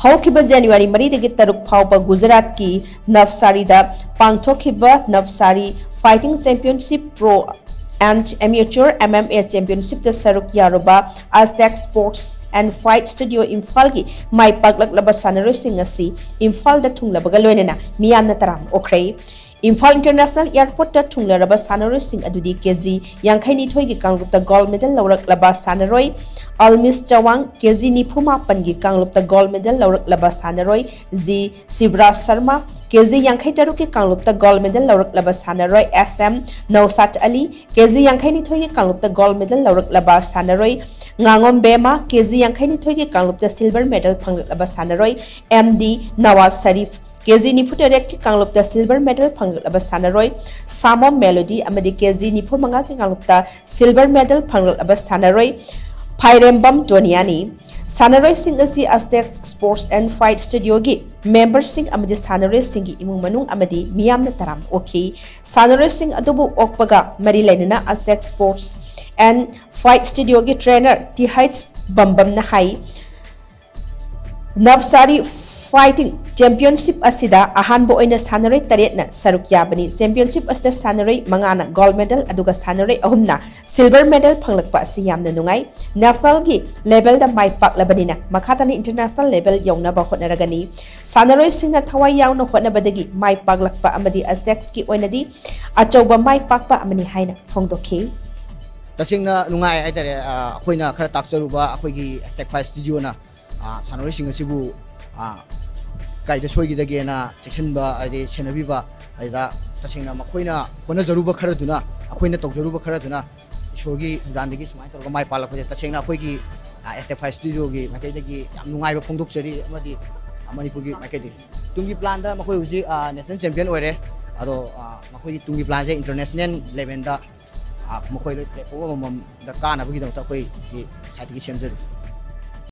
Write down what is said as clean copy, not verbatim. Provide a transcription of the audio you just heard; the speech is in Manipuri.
HOUKHIBA January Maridagi Taruk PHAOBA Gujarat ki Navsari da PANGTHOKHIBA Navsari Fighting Championship Pro and Amateur MMA Championship da Saruk Yaruba AZTECS Sports and Fight Studio IMPHAL ki mai PAKLAKLABA Sanaroising asi IMPHAL da THUNGLABAGA LOINANA MEEYAM na taram Okhre IMPHAL International Airport ta thunglaraba Sanaroising adudi KG Yankaini Thoi gi kanglupta gold medal lauraklaba Sanaroi Almis Chawang KG Nifuma Pangi kanglupta gold medal lauraklaba Sanaroi Z Sibra Sharma KG Yankai Taru ki kanglupta gold medal lauraklaba Sanaroi SM Nausat Ali KG Yankaini Thoi gi kanglupta gold medal lauraklaba Sanaroi Ngangom Bema KG Yankaini Thoi gi kanglupta silver medal phanglaba Sanaroi MD Navsari KG Niputerek ki kanglupta silver medal phanglaba Sanaroi Samo Melody amadi KG Nipumanga ki kanglupta silver medal phanglaba Sanaroi Phairembam Doniani Sanaroising asi AZTECS Sports and Fight Studio gi membersing amadi Sanaroising gi imung manung amadi miyam na taram okay Sanaroising adubu okpaga mari lainana AZTECS Sports and Fight Studio gi trainer T Heights Bambam na hai Navsari Fighting Championship asida ahanbo oina Sanaroi taretna Saruk yabani Championship asida Sanaroi mangana gold medal aduga Sanaroi ahumna silver medal phanglakpa asi yamna nungai national gi level da mai paklabanina makhatani international level yauna ba hotnaragani Sanaroi singna thawai yauna hotnabadagi mai paklakpa amadi AZTECS ki oinadi achauba mai pakpa amani haina phongdokhi tasingna nungai aitare akoina khara taksaruba akoigi AZTECS Fight Studio na Sanaroising asibu kaida soigidage na section ba ade chenabiba aida tasingna makoina hona jaruba kharaduna akoina tawjaruba kharaduna ishorgi thudandagi sumai torga mai palakpa tasingna akoigi AZTECS Fight Studio gi makaidagi yam nungai ba phongdoksari amadi Manipuri gi makaidi tungi plan da makoi uji national champion oire ado makoi tungi plan je international level da makoi le platform da kana bagi da makoi gi sati gi semjari